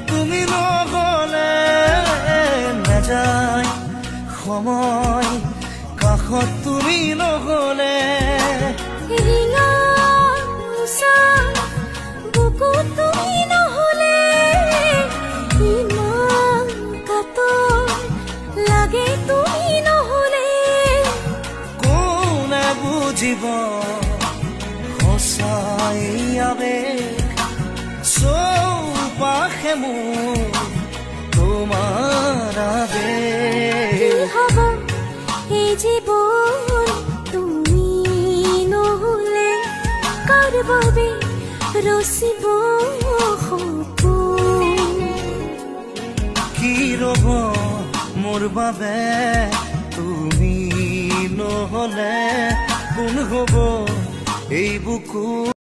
তুমি নগলে নাযায় সময় কাষত তুমি নগলে বুকু তুমি নহলে ইমান কাতৰ লাগে তুমি নহলে কোনে বুজিব সঁচাই আবেগ চৌপাশে মোৰ তোমাৰ আবেগ কি হ'ব এই জীৱন তুমি নহলে কাৰ বাবে ৰচিব সপোন কি ৰ'ব মোৰ বাবে তুমি নহলে কোন হ'ব এই বুকু